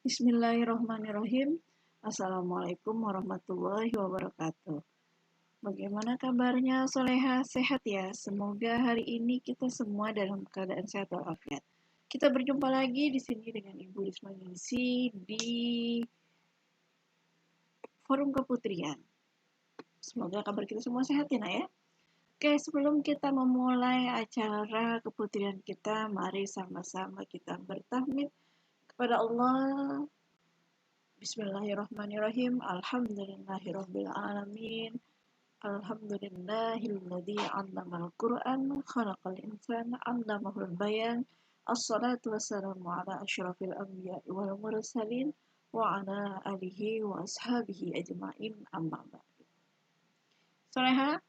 Bismillahirrahmanirrahim. Assalamualaikum warahmatullahi wabarakatuh. Bagaimana kabarnya Soleha? Sehat ya? Semoga hari ini kita semua dalam keadaan sehat walafiat. Kita berjumpa lagi di sini dengan Ibu Risma Ningsih di Forum Keputrian. Semoga kabar kita semua sehat ya, Nak ya. Oke, sebelum kita memulai acara keputrian kita, mari sama-sama kita bertahmid kepada Allah. Bismillahirrahmanirrahim. Alhamdulillahirabbil alamin. Alhamdulillahilladzi 'allamal Qur'an khalaqal insana 'allamahul bayan. Assalatu wassalamu ala asyrafil anbiya'i wal mursalin wa ala alihi wa ashabihi ajma'in amma ba'du. Soleha,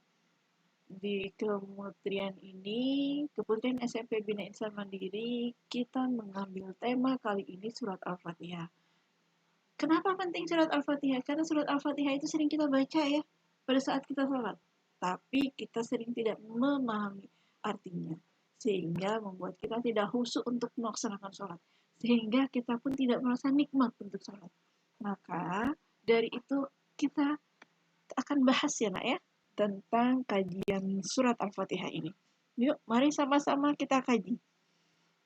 di kementerian ini, Kementerian SMP Bina Insan Mandiri, kita mengambil tema kali ini surat Al-Fatihah. Kenapa penting surat Al-Fatihah? Karena surat Al-Fatihah itu sering kita baca ya pada saat kita sholat. Tapi kita sering tidak memahami artinya. Sehingga membuat kita tidak khusyuk untuk melaksanakan sholat. Sehingga kita pun tidak merasa nikmat untuk sholat. Maka dari itu kita akan bahas ya Nak ya, tentang kajian surat Al-Fatihah ini. Yuk, mari sama-sama kita kaji.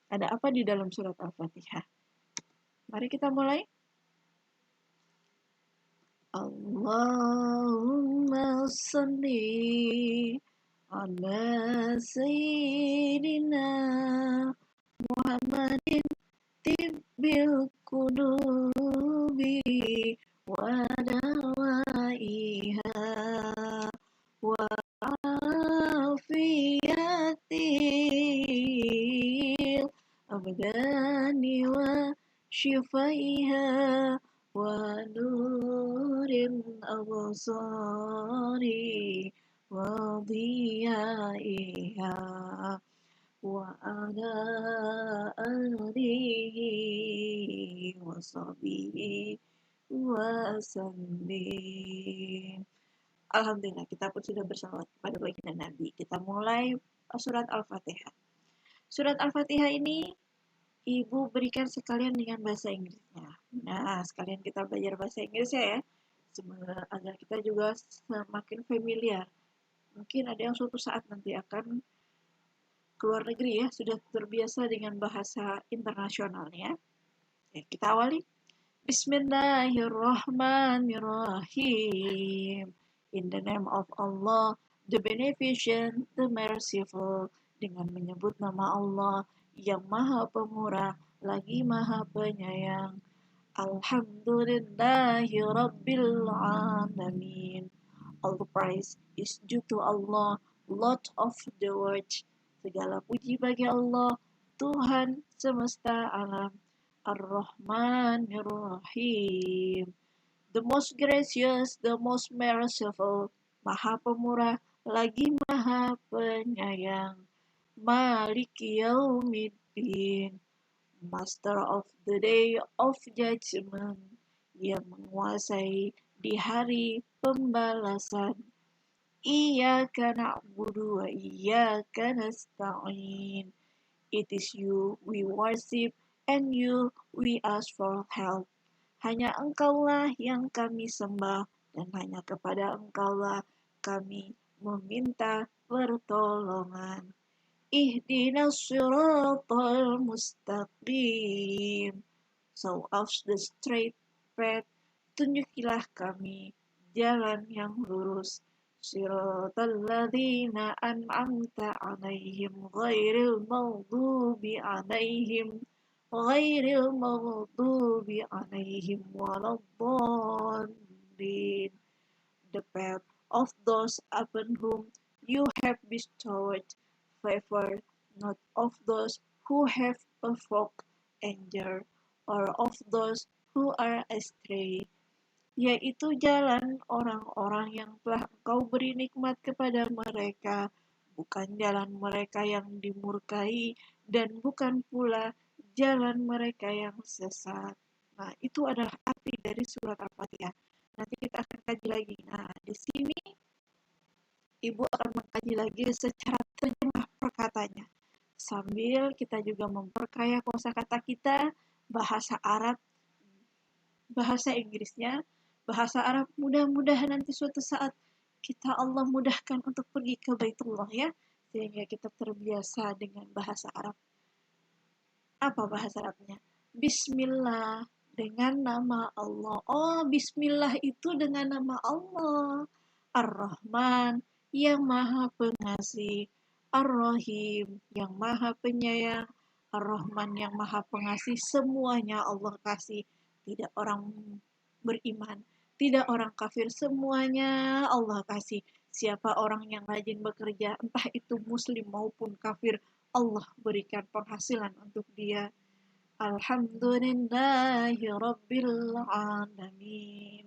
Ada apa di dalam surat Al-Fatihah? Mari kita mulai. Allahumma salli ala sayyidina Muhammadin tibbil qulubi wa dawaiha wa afiyatil abdani wa shifaiha wa nurin absari wa diyaiha wa ala alihi wa sahbihi wa sallim. Alhamdulillah, kita pun sudah bersalawat kepada baginda Nabi. Kita mulai surat Al-Fatihah. Surat Al-Fatihah ini Ibu berikan sekalian dengan bahasa Inggrisnya. Nah, sekalian kita belajar bahasa Inggrisnya ya, agar kita juga semakin familiar. Mungkin ada yang suatu saat nanti akan keluar negeri ya, sudah terbiasa dengan bahasa internasionalnya. Oke, kita awali. Bismillahirrahmanirrahim. In the name of Allah, the Beneficent, the Merciful. Dengan menyebut nama Allah yang Maha Pemurah lagi Maha Penyayang. Alhamdulillahi Rabbil Alamin. All the praise is due to Allah, Lord of the world. Segala puji bagi Allah, Tuhan semesta alam. Ar-Rahmanir-Rahim. The most gracious, the most merciful. Maha Pemurah lagi Maha Penyayang. Maliki Yaumiddin, Master of the Day of Judgment, yang menguasai di hari pembalasan. Iyyaka na'budu wa iyyaka nasta'in. It is you we worship and you we ask for help. Hanya Engkaulah yang kami sembah dan hanya kepada Engkaulah kami meminta pertolongan. Ihdinas siratal mustaqim. Show us the straight path. Tunjukilah kami jalan yang lurus. Siratal ladzina an'amta 'alaihim ghairil maghdubi 'alaihim waladdallin. The path of those upon whom you have bestowed favor, not of those who have provoked anger, or of those who are astray, yaitu jalan orang-orang yang telah Engkau beri nikmat kepada mereka, bukan jalan mereka yang dimurkai, dan bukan pula jalan mereka yang sesat. Nah, itu adalah arti dari surat Al-Fatihah. Nanti kita akan kaji lagi. Nah, di sini Ibu akan mengkaji lagi secara terjemah perkatanya. Sambil kita juga memperkaya kosakata kita, bahasa Arab bahasa Inggrisnya, bahasa Arab. Mudah-mudahan nanti suatu saat kita Allah mudahkan untuk pergi ke Baitullah ya, sehingga kita terbiasa dengan bahasa Arab. Apa bahasa Arabnya? Bismillah, dengan nama Allah. Oh, Bismillah itu dengan nama Allah. Ar-Rahman, yang maha pengasih. Ar-Rahim, yang maha penyayang. Ar-Rahman, yang maha pengasih. Semuanya Allah kasih. Tidak orang beriman, tidak orang kafir. Semuanya Allah kasih. Siapa orang yang rajin bekerja, entah itu muslim maupun kafir, Allah berikan penghasilan untuk dia. Alhamdulillahi Rabbil Alamin.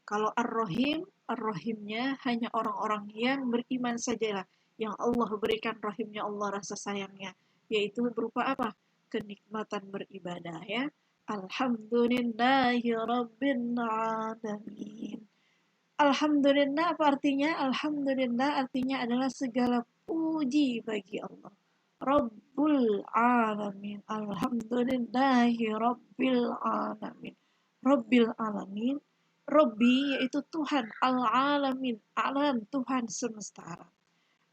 Kalau Ar-Rahim, Ar-Rahimnya hanya orang-orang yang beriman sajalah, yang Allah berikan rahimnya, Allah rasa sayangnya, yaitu berupa apa? Kenikmatan beribadah ya. Alhamdulillahi Rabbil Alamin. Alhamdulillah apa artinya? Alhamdulillah artinya adalah segala puji bagi Allah. Rabbul Alamin. Alhamdulillahi Rabbil Alamin. Rabbil Alamin. Rabbi yaitu Tuhan. Al-Alamin. Alam Tuhan semesta alam.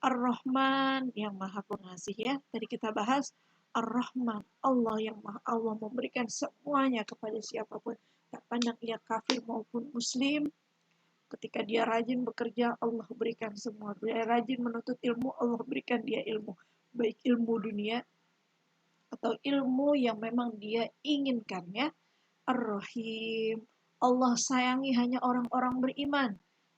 Ar-Rahman yang maha pengasih ya. Tadi kita bahas Ar-Rahman. Allah yang maha, Allah memberikan semuanya kepada siapapun. Tak pandang ia kafir maupun muslim. Ketika dia rajin bekerja, Allah berikan semua. Dia rajin menuntut ilmu, Allah berikan dia ilmu. Baik ilmu dunia atau ilmu yang memang dia inginkan ya. Ar-Rahim. Allah sayangi hanya orang-orang beriman.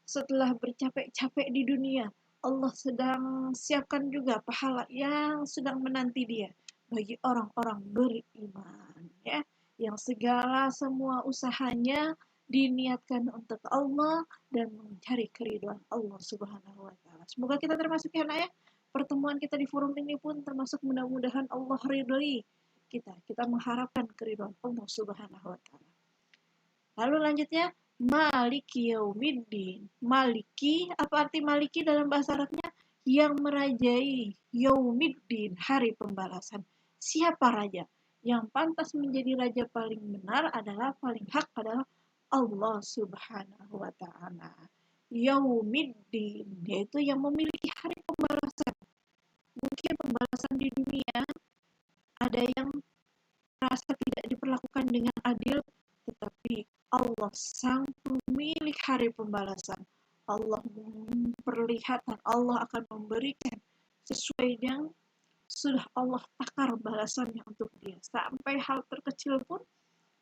Setelah bercapek-capek di dunia, Allah sedang siapkan juga pahala yang sedang menanti dia bagi orang-orang beriman ya. Yang segala semua usahanya diniatkan untuk Allah dan mencari keridhaan Allah Subhanahu wa taala. Semoga kita termasuk ya, Nak ya. Pertemuan kita di forum ini pun termasuk mudah-mudahan Allah ridhoi kita. Kita mengharapkan keridhaan Allah Subhanahu wa taala. Lalu lanjutnya Maliki Yaumiddin. Maliki, apa arti Maliki dalam bahasa Arabnya? Yang merajai Yaumiddin, hari pembalasan. Siapa raja? Yang pantas menjadi raja paling benar adalah, paling hak adalah Allah Subhanahu wa taala. Yaumiddin, yaitu yang memiliki hari pembalasan. Mungkin pembalasan di dunia ada yang merasa tidak diperlakukan dengan adil, tetapi Allah sang pemilik hari pembalasan. Allah memperlihatkan, Allah akan memberikan sesuai yang sudah Allah takar balasannya untuk dia. Sampai hal terkecil pun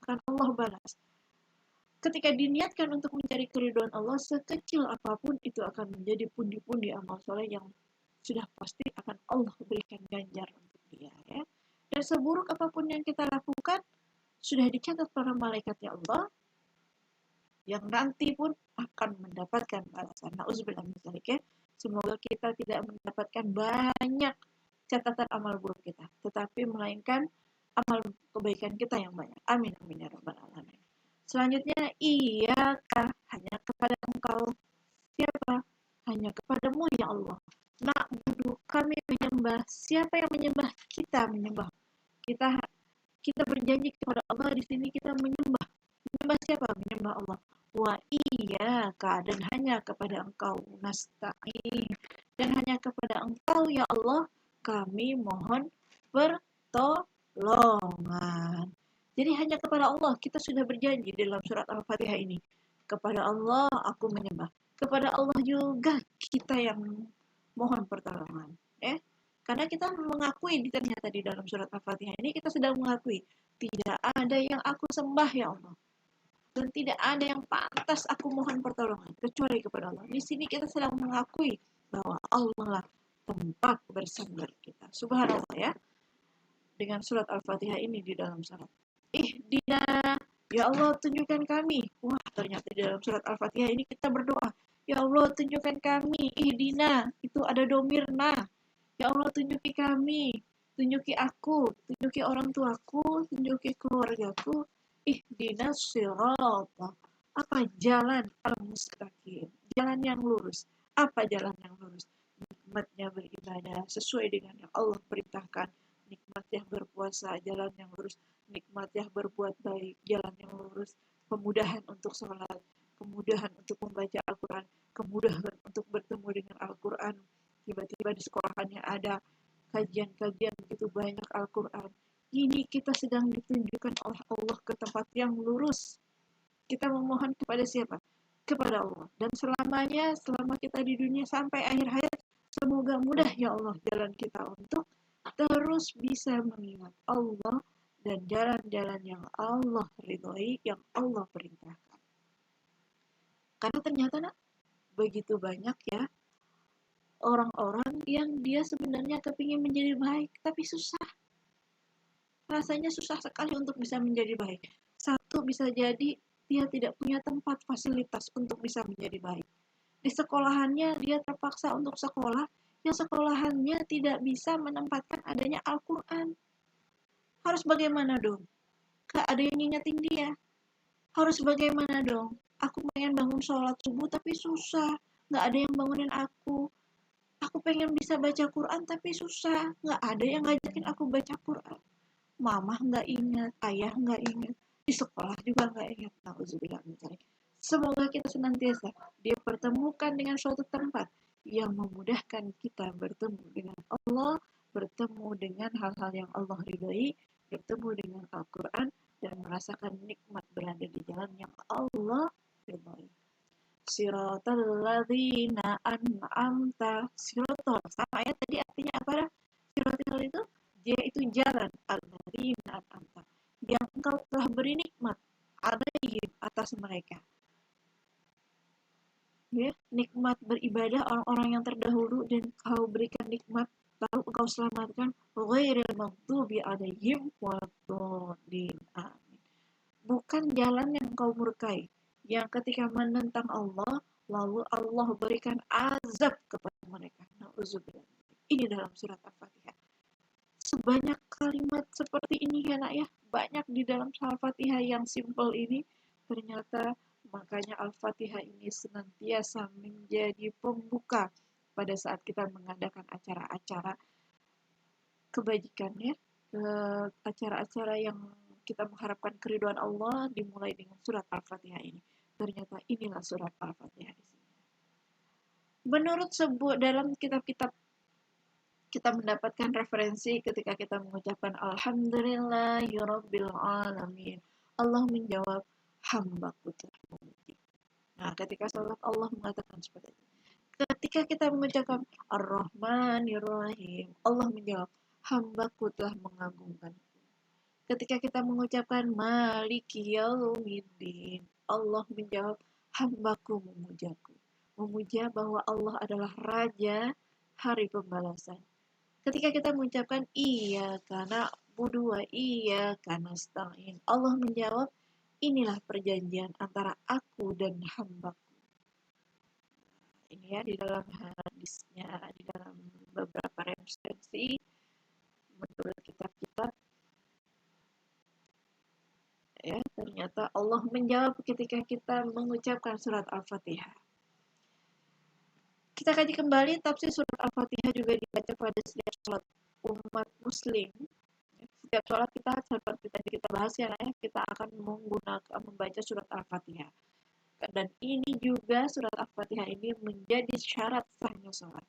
akan Allah balas. Ketika diniatkan untuk mencari keridhaan Allah, sekecil apapun itu akan menjadi pundi-pundi amal soleh yang sudah pasti akan Allah berikan ganjar untuk dia ya. Dan seburuk apapun yang kita lakukan sudah dicatat para malaikatnya Allah yang nanti pun akan mendapatkan balasan. Nauzubillah min dzalik ya. Semoga kita tidak mendapatkan banyak catatan amal buruk kita, tetapi melainkan amal kebaikan kita yang banyak. Amin amin ya rabbal alamin. Selanjutnya, Iyyaka, hanya kepada Engkau. Siapa? Hanya kepadamu ya Allah. Na'budu, kami menyembah. Siapa yang menyembah? Kita menyembah. Kita berjanji kepada Allah di sini kita menyembah. Menyembah siapa? Menyembah Allah. Wa iyyaka, dan hanya kepada Engkau nasta'in. Dan hanya kepada Engkau ya Allah kami mohon pertolongan. Jadi hanya kepada Allah kita sudah berjanji dalam surat Al-Fatihah ini. Kepada Allah aku menyembah. Kepada Allah juga kita yang mohon pertolongan. Karena kita mengakui ternyata di dalam surat Al-Fatihah ini kita sedang mengakui tidak ada yang aku sembah ya Allah. Dan tidak ada yang pantas aku mohon pertolongan kecuali kepada Allah. Di sini kita sedang mengakui bahwa Allah lah tempat bersandar kita. Subhanallah ya. Dengan surat Al-Fatihah ini di dalam salat. Ihdina, ya Allah tunjukkan kami. Wah, ternyata di dalam surat Al-Fatihah ini kita berdoa. Ya Allah tunjukkan kami. Ihdina, itu ada domirna. Ya Allah tunjuki kami. Tunjuki aku. Tunjuki orang tuaku. Tunjuki keluargaku. Ihdina sirata. Apa jalan al-mustaqim? Jalan yang lurus. Apa jalan yang lurus? Nikmatnya beribadah sesuai dengan yang Allah perintahkan. nikmat ya berpuasa, jalan yang lurus, nikmat ya berbuat baik, jalan yang lurus, kemudahan untuk sholat, kemudahan untuk membaca Al-Quran, kemudahan untuk bertemu dengan Al-Quran. Tiba-tiba di sekolahannya ada kajian-kajian begitu banyak Al-Quran. Ini kita sedang ditunjukkan oleh Allah ke tempat yang lurus. Kita memohon kepada siapa? Kepada Allah. Dan selamanya, selama kita di dunia sampai akhir hayat, semoga mudah ya Allah jalan kita untuk terus bisa mengingat Allah dan jalan-jalan yang Allah ridhoi, yang Allah perintahkan. Karena ternyata nak, begitu banyak ya orang-orang yang dia sebenarnya kepingin menjadi baik, tapi susah. Rasanya susah sekali untuk bisa menjadi baik. Satu, bisa jadi dia tidak punya tempat fasilitas untuk bisa menjadi baik. Di sekolahannya dia terpaksa untuk sekolah, yang sekolahannya tidak bisa menempatkan adanya Al-Quran. Harus bagaimana dong? Gak ada yang ngingetin dia. Harus bagaimana dong? Aku pengen bangun sholat subuh tapi susah. Gak ada yang bangunin aku. Aku pengen bisa baca Quran tapi susah. Gak ada yang ngajakin aku baca Quran. Mama nggak ingat, ayah nggak ingat, di sekolah juga nggak ingat. Nauzubillah min dzalik. Semoga kita senantiasa dipertemukan dengan suatu tempat yang memudahkan kita bertemu dengan Allah, bertemu dengan hal-hal yang Allah ridhoi, bertemu dengan Al-Quran, dan merasakan nikmat berada di jalan yang Allah ridhoi. Siratal ladzina an'amta. Siratal sama ya tadi artinya apa dah? Siratal itu dia itu jalan al-ladzina an'amta yang engkau telah beri nikmat alaihim atas mereka. Ya, nikmat beribadah orang-orang yang terdahulu dan kau berikan nikmat lalu engkau selamatkan ghairil maghdubi alaihim waladdallin. Amin. Bukan jalan yang kau murkai, yang ketika menentang Allah, lalu Allah berikan azab kepada mereka. Nauzubillah. Ini dalam surat Al-Fatihah. Sebanyak kalimat seperti ini ya nak ya, banyak di dalam Al-Fatihah yang simple ini, ternyata makanya Al-Fatihah ini senantiasa menjadi pembuka pada saat kita mengadakan acara-acara kebajikan ya, acara-acara yang kita mengharapkan keridhaan Allah dimulai dengan surat Al-Fatihah ini. Ternyata inilah surat Al-Fatihah isinya. Menurut sebuah dalam kitab-kitab kita mendapatkan referensi ketika kita mengucapkan Alhamdulillahirabbil alamin. Allah menjawab, hambaku telah memuji. Nah, ketika salat Allah mengatakan seperti itu. Ketika kita mengucapkan Ar-Rahmanir-Rahim, Allah menjawab, hambaku telah mengagungkan. Ketika kita mengucapkan Maliki Yaumiddin, Allah menjawab, hambaku memujaku. Memuja bahwa Allah adalah Raja hari pembalasan. Ketika kita mengucapkan Iyyaka na'budu wa iyyaka nasta'in, Allah menjawab, inilah perjanjian antara aku dan hambaku. Ini ya di dalam hadisnya, di dalam beberapa referensi menurut kitab-kitab ya, ternyata Allah menjawab ketika kita mengucapkan surat Al-Fatihah. Kita kaji kembali tafsir surat Al-Fatihah juga dibaca pada setiap sholat umat muslim. Setiap sholat kita seperti tadi kita bahas ya, kita akan menggunakan membaca surat Al-Fatihah. Dan ini juga surat Al-Fatihah ini menjadi syarat sahnya sholat.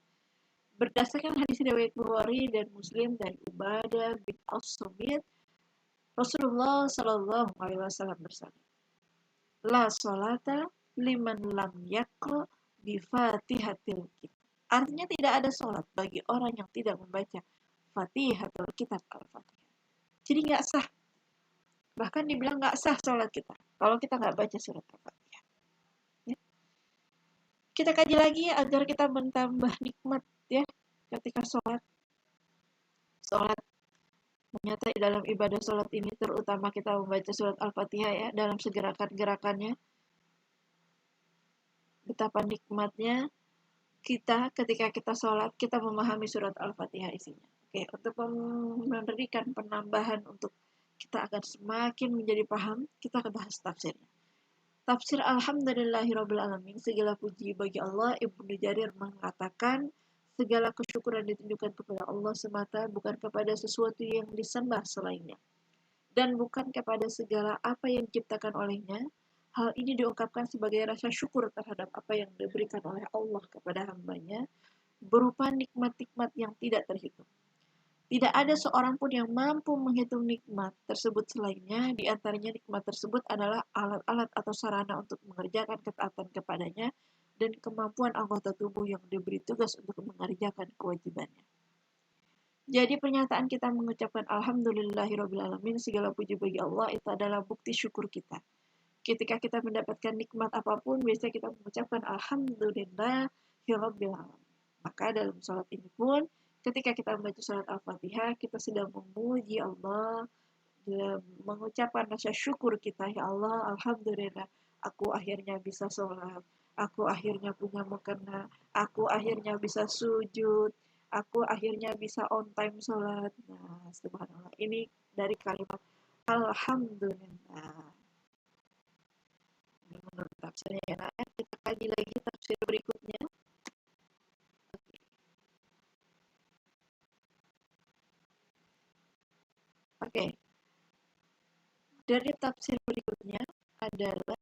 Berdasarkan hadis riwayat Bukhari dan Muslim dari Ubadah bin As-Samit, Rasulullah Shallallahu Alaihi Wasallam bersabda, La sholata liman lam yaqra bi Fatihatil Kitab. Artinya tidak ada sholat bagi orang yang tidak membaca Fatihatul Kitab Al-Fatihah. Jadi nggak sah. Bahkan dibilang nggak sah sholat kita kalau kita nggak baca surat Al-Fatihah. Ya. Kita kaji lagi agar kita menambah nikmat ya ketika sholat. Sholat ternyata dalam ibadah sholat ini terutama kita membaca surat Al-Fatihah ya dalam segerakan-gerakannya. Betapa nikmatnya kita ketika kita sholat kita memahami surat Al-Fatihah isinya. Oke, untuk memberikan penambahan untuk kita agar semakin menjadi paham, kita akan bahas tafsirnya. Tafsir Alhamdulillahirabbil alamin, segala puji bagi Allah. Ibnu Jarir mengatakan Segala kesyukuran ditunjukkan kepada Allah semata, bukan kepada sesuatu yang disembah selainnya. Dan bukan kepada segala apa yang diciptakan olehnya. Hal ini diungkapkan sebagai rasa syukur terhadap apa yang diberikan oleh Allah kepada hambanya, berupa nikmat-nikmat yang tidak terhitung. Tidak ada seorang pun yang mampu menghitung nikmat tersebut selainnya. Di antaranya nikmat tersebut adalah alat-alat atau sarana untuk mengerjakan ketaatan kepadanya dan kemampuan anggota tubuh yang diberi tugas untuk mengerjakan kewajibannya. Jadi pernyataan kita mengucapkan Alhamdulillahirrabbilalamin, segala puji bagi Allah, itu adalah bukti syukur kita. Ketika kita mendapatkan nikmat apapun, biasanya kita mengucapkan Alhamdulillahirrabbilalamin. Maka dalam sholat ini pun, ketika kita membaca surat Al-Fatihah, kita sedang memuji Allah, mengucapkan rasa syukur kita, ya Allah, Alhamdulillah, aku akhirnya bisa sholat, aku akhirnya punya mukena, aku akhirnya bisa sujud, aku akhirnya bisa on time sholat. Nah, subhanallah, ini dari kalimat Alhamdulillah. Ini menurut tafsirnya ya, nah, kita kaji lagi tafsir berikutnya. Oke, dari tafsir berikutnya adalah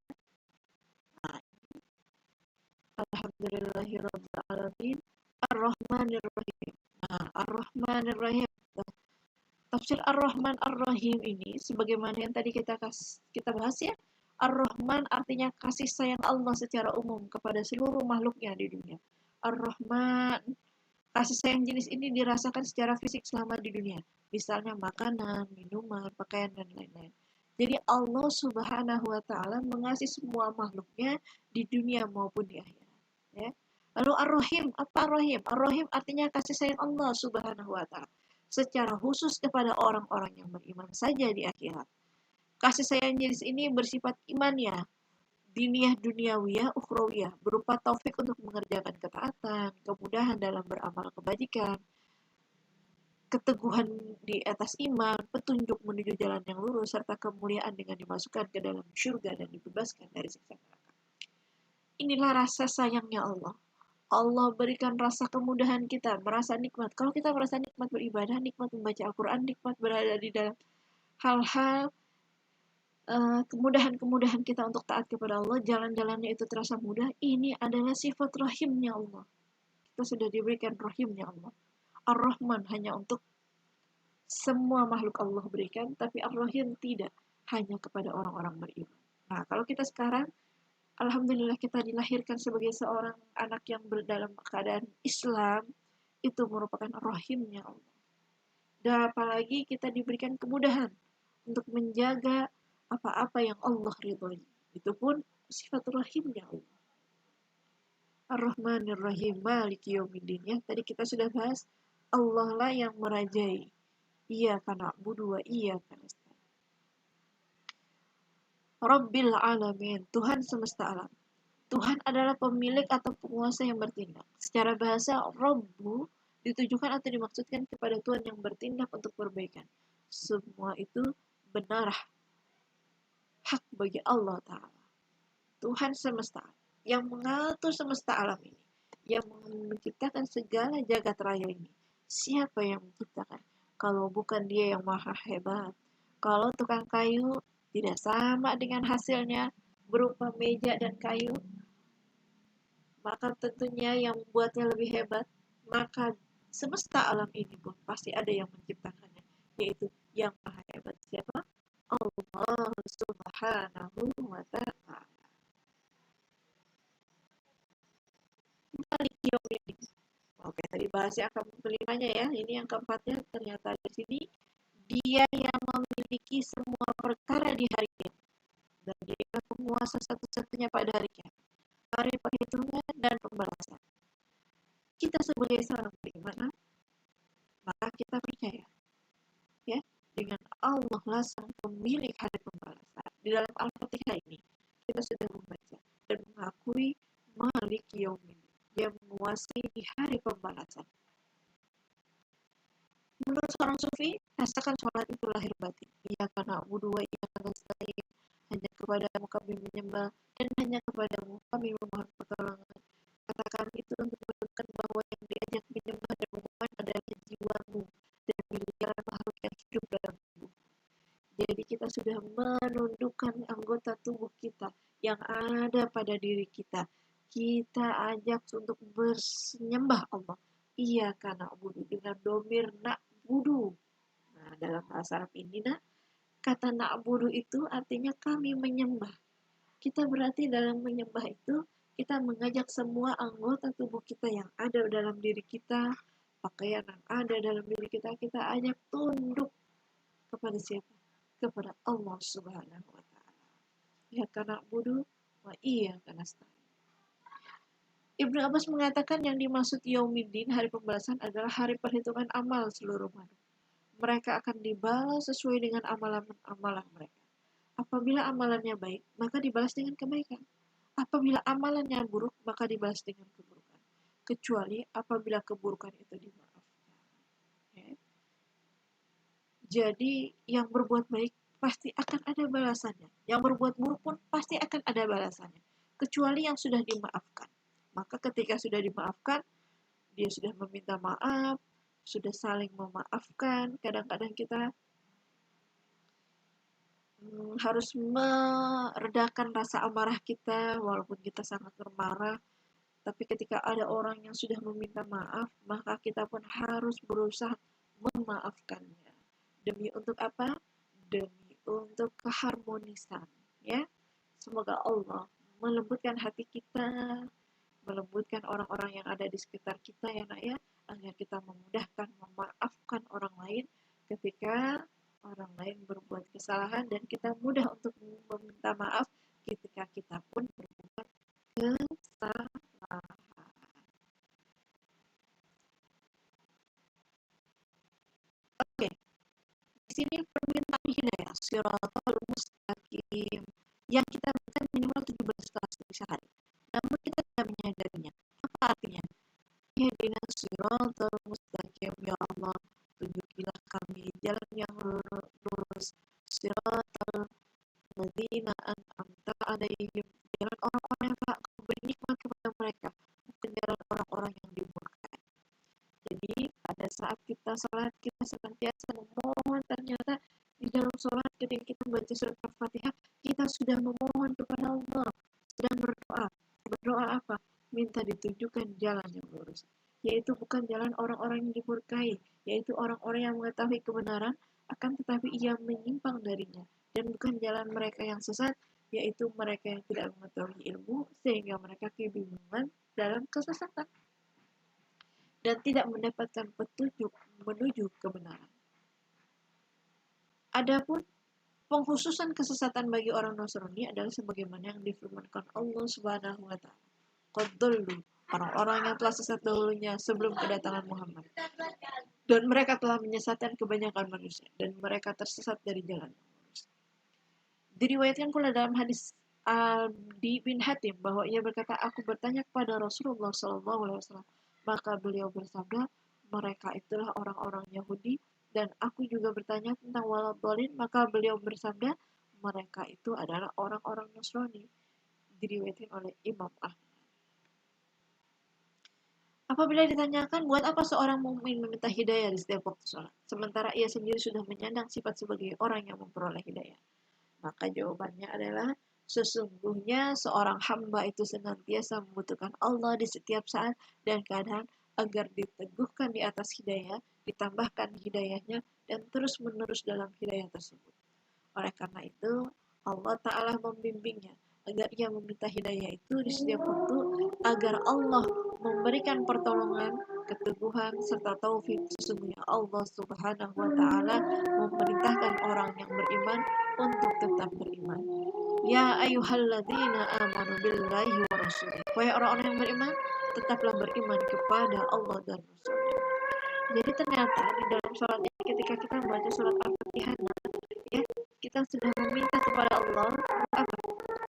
Alhamdulillahirrahmanirrahim Ar-Rahmanirrahim. Nah, Ar-Rahmanirrahim. Tafsir Ar-Rahman Ar-Rahim ini sebagaimana yang tadi kita bahas ya. Ar-Rahman artinya kasih sayang Allah secara umum kepada seluruh makhluknya di dunia. Ar-Rahman, kasih sayang jenis ini dirasakan secara fisik selama di dunia. Misalnya makanan, minuman, pakaian, dan lain-lain. Jadi Allah Subhanahu wa Ta'ala mengasihi semua makhluknya di dunia maupun di akhirat. Ya. Lalu Ar-Rahim, apa Ar-Rahim? Ar-Rahim artinya kasih sayang Allah Subhanahu wa Ta'ala secara khusus kepada orang-orang yang beriman saja di akhirat. Kasih sayang jenis ini bersifat imaniyah, diniyah duniawiyah, ukhrawiyah, berupa taufik untuk mengerjakan ketaatan, kemudahan dalam beramal kebajikan, keteguhan di atas iman, petunjuk menuju jalan yang lurus, serta kemuliaan dengan dimasukkan ke dalam syurga dan dibebaskan dari siksa neraka. Inilah rasa sayangnya Allah. Allah berikan rasa kemudahan kita, merasa nikmat. Kalau kita merasa nikmat beribadah, nikmat membaca Al-Quran, nikmat berada di dalam hal-hal kemudahan-kemudahan kita untuk taat kepada Allah, jalan-jalannya itu terasa mudah. Ini adalah sifat rahimnya Allah. Kita sudah diberikan rahimnya Allah. Ar-Rahman hanya untuk semua makhluk Allah berikan, tapi Ar-Rahim tidak, hanya kepada orang-orang beriman. Nah, kalau kita sekarang Alhamdulillah kita dilahirkan sebagai seorang anak yang dalam keadaan Islam, itu merupakan rahimnya Allah. Dan apalagi kita diberikan kemudahan untuk menjaga apa-apa yang Allah ridhoi. Itu pun sifat rahimnya Allah. Ar-Rahmanir-Rahim Maliki Yaumiddin. Ya, tadi kita sudah bahas Allah lah yang merajai. Iyyaka na'budu wa iyyaka nasta'in. Rabbil alamin, Tuhan semesta alam. Tuhan adalah pemilik atau penguasa yang bertindak. Secara bahasa, Rabbu ditujukan atau dimaksudkan kepada Tuhan yang bertindak untuk perbaikan. Semua itu benar hak bagi Allah Ta'ala. Tuhan semesta yang mengatur semesta alam ini, yang menciptakan segala jagat raya ini. Siapa yang menciptakan? Kalau bukan Dia yang maha hebat. Kalau tukang kayu tidak sama dengan hasilnya berupa meja dan kayu, maka tentunya yang membuatnya lebih hebat. Maka semesta alam ini pun pasti ada yang menciptakannya, yaitu yang maha hebat. Siapa? Allah Subhanahu wa Ta'ala. Oke, tadi bahas yang kelimanya ya. Ini yang keempatnya, ternyata di sini Dia yang memiliki semua perkara di hari kiamat, dan Dia penguasa satu-satunya pada hari kiamat, hari perhitungan dan pembalasan. Kita sebagai seorang beriman, maka kita percaya ya dengan Allah lah sang pemilik hari pembalasan. Di dalam Al-Fatihah ini kita sudah membaca dan mengakui Malik Yaumiddin, Dia menguasai di hari pembalasan. Menurut seorang sufi, rasakan sholat itu lahir batin. Iyyaka na'budu wa iyyaka nasta'in. Hanya kepadamu kami menyembah dan hanya kepadamu kami memohon pertolongan. Kata kami itu untuk menunjukkan bahwa yang diajak menyembah bukan anggota tubuh kita yang ada pada diri kita. Kita ajak untuk bersenyembah Allah. Iya karena budu dengan domir nak budu. Nah, dalam bahasa Arab ini, kata na'budu itu artinya kami menyembah. Kita berarti dalam menyembah itu, kita mengajak semua anggota tubuh kita yang ada dalam diri kita, pakaian yang ada dalam diri kita ajak tunduk kepada siapa? Kepada Allah Subhanahu wa Ta'ala. Ya karena na'budu wa iya karena nasta'in. Ibnu Abbas mengatakan yang dimaksud Yaumiddin, hari pembalasan, adalah hari perhitungan amal seluruh manusia. Mereka akan dibalas sesuai dengan amalan-amalan mereka. Apabila amalannya baik, maka dibalas dengan kebaikan. Apabila amalannya buruk, maka dibalas dengan keburukan. Kecuali apabila keburukan itu dimaafkan. Ya. Jadi, yang berbuat baik pasti akan ada balasannya. Yang berbuat buruk pun pasti akan ada balasannya. Kecuali yang sudah dimaafkan. Maka ketika sudah dimaafkan, dia sudah meminta maaf, sudah saling memaafkan. Kadang-kadang kita harus meredakan rasa amarah kita walaupun kita sangat bermarah. Tapi ketika ada orang yang sudah meminta maaf, maka kita pun harus berusaha memaafkannya. Demi untuk apa? Demi untuk keharmonisan, ya. Semoga Allah melembutkan hati kita, melembutkan orang-orang yang ada di sekitar kita, ya nak ya, agar kita memudahkan memaafkan orang lain ketika orang lain berbuat kesalahan, dan kita mudah untuk meminta maaf ketika kita pun berbuat kesalahan. Oke, di sini permintaan hidayah, siratal mustaqim, yang kita baca minimal 17 kali sehari. Namun kita tidak menyadarinya. Apa artinya? Ihdinas siratal mustaqim, ya Allah, tunjukilah kami jalan yang lurus, siratal ladzina an'amta alaihim, jalan orang-orang yang telah Kau beri nikmat kepada mereka, bukan jalan orang-orang yang dimurkai. Jadi pada saat kita sholat, kita senantiasa memohon. Ternyata di dalam sholat ketika kita membaca surat Al-Fatihah, kita sudah memohon kepada Allah, sedang berdoa. Berdoa apa? Minta ditunjukkan jalan yang lurus, yaitu bukan jalan orang-orang yang dimurkai, yaitu orang-orang yang mengetahui kebenaran akan tetapi ia menyimpang darinya, dan bukan jalan mereka yang sesat, yaitu mereka yang tidak mengetahui ilmu sehingga mereka kebingungan dalam kesesatan dan tidak mendapatkan petunjuk menuju kebenaran. Adapun pengkhususan kesesatan bagi orang Nasrani adalah sebagaimana yang difirmankan Allah Subhanahu wa Ta'ala. Qad dhallu, orang-orang yang telah sesat dahulunya sebelum kedatangan Muhammad. Dan mereka telah menyesatkan kebanyakan manusia, dan mereka tersesat dari jalan. Diriwayatkan pula dalam hadis Adi bin Hatim bahwa ia berkata, aku bertanya kepada Rasulullah SAW, maka beliau bersabda, mereka itulah orang-orang Yahudi, dan aku juga bertanya tentang waladhdallin, maka beliau bersabda, mereka itu adalah orang-orang Nasrani. Diriwayatkan oleh Imam Ahmad. Apabila ditanyakan, buat apa seorang mukmin meminta hidayah di setiap waktu sholat, sementara ia sendiri sudah menyandang sifat sebagai orang yang memperoleh hidayah? Maka jawabannya adalah, sesungguhnya seorang hamba itu senantiasa membutuhkan Allah di setiap saat dan keadaan agar diteguhkan di atas hidayah, ditambahkan hidayahnya, dan terus-menerus dalam hidayah tersebut. Oleh karena itu, Allah Ta'ala membimbingnya agar ia meminta hidayah itu di setiap waktu, agar Allah memberikan pertolongan, keteguhan, serta taufik. Sesungguhnya Allah Subhanahu wa Ta'ala memerintahkan orang yang beriman untuk tetap beriman. Ya ayyuhalladzina amanu billahi wa rasulih. Wahai orang-orang yang beriman, tetaplah beriman kepada Allah dan Rasulnya. Jadi ternyata di dalam sholat ini, ketika kita membaca surat Al-Fatihah, ya, kita sudah meminta kepada Allah apa?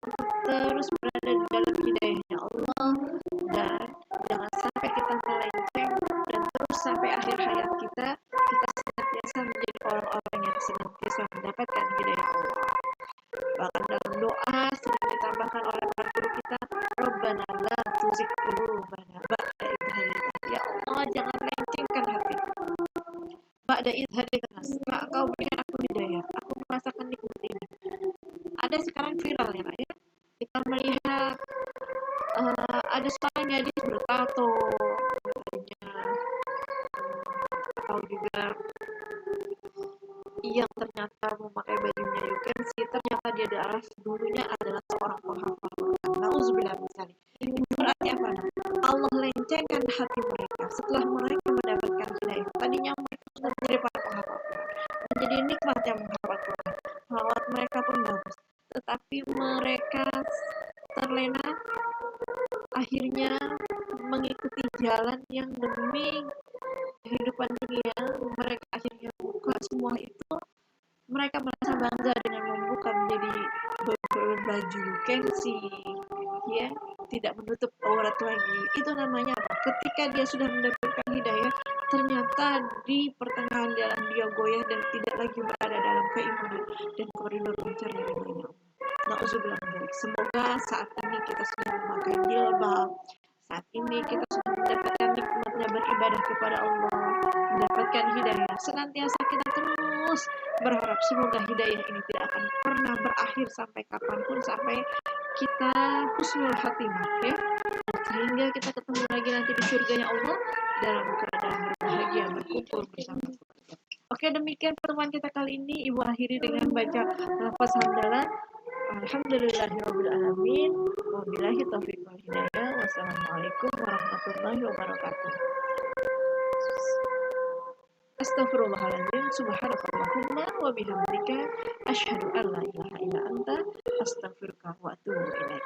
Untuk terus berada di dalam hidayahnya Allah, dan jangan sampai kita melenceng, dan terus sampai akhir hayat kita senantiasa menjadi orang-orang yang senantiasa mendapatkan hidayah Allah. Bahkan dalam doa sering ditambahkan oleh para guru kita, Rabbana la tuzigh qulubana ba'da idh hadaytana. Ya Allah, jangan lencengkan hatiku. Ba'da idh hadaytana, setelah Engkau berikan aku hidayah, aku merasakan nikmat ini. Ada sekarang viral ya Kak ya. Kita melihat ada seorang gadis bertato badannya, atau juga yang ternyata memakai bajunya you can see ternyata dia adalah dulunya adalah seorang penghafal Quran. Nauzubillah misalnya. Ini berarti apa? Allah lencengkan hati mereka setelah mereka mendapatkan hidayah. Tadinya mereka sudah menjadi para penghafal Quran, menjadi nikmat yang menghafal Quran. Salawat mereka pun bagus, tetapi mereka terlena akhirnya mengikuti jalan yang demi kehidupan dunia. Mereka akhirnya buka semua itu. Mereka merasa bangga dengan membuka menjadi baju gengsi, ya, tidak menutup aurat lagi. Itu namanya apa? Ketika dia sudah mendapatkan hidayah, ternyata di pertengahan jalan dia goyah dan tidak lagi berada dalam keimanan dan koridor mencari ridhonya. Nauzubillah min dzalik. Semoga saat ini kita sudah memakai jilbab, saat ini kita sudah mendapatkan nikmatnya beribadah kepada Allah, mendapatkan hidayah. Senantiasa kita terus berharap semoga hidayah ini tidak akan pernah berakhir sampai kapanpun, sampai kita husnul khatimah ya. Sehingga kita ketemu lagi nanti di surganya Allah dalam keadaan berbahagia berkumpul bersama keluarga. Oke, demikian pertemuan kita kali ini. Ibu akhiri dengan baca lafaz hamdalah. Alhamdulillahirabbil alamin. Wabillahi taufiq wal hidayah. Wassalamualaikum warahmatullahi wabarakatuh. Astaghfirullahaladzim. Subhanakallahumma wa bihamdika asyhadu an la ilaha illa anta astaghfiruka wa atubu ilaik.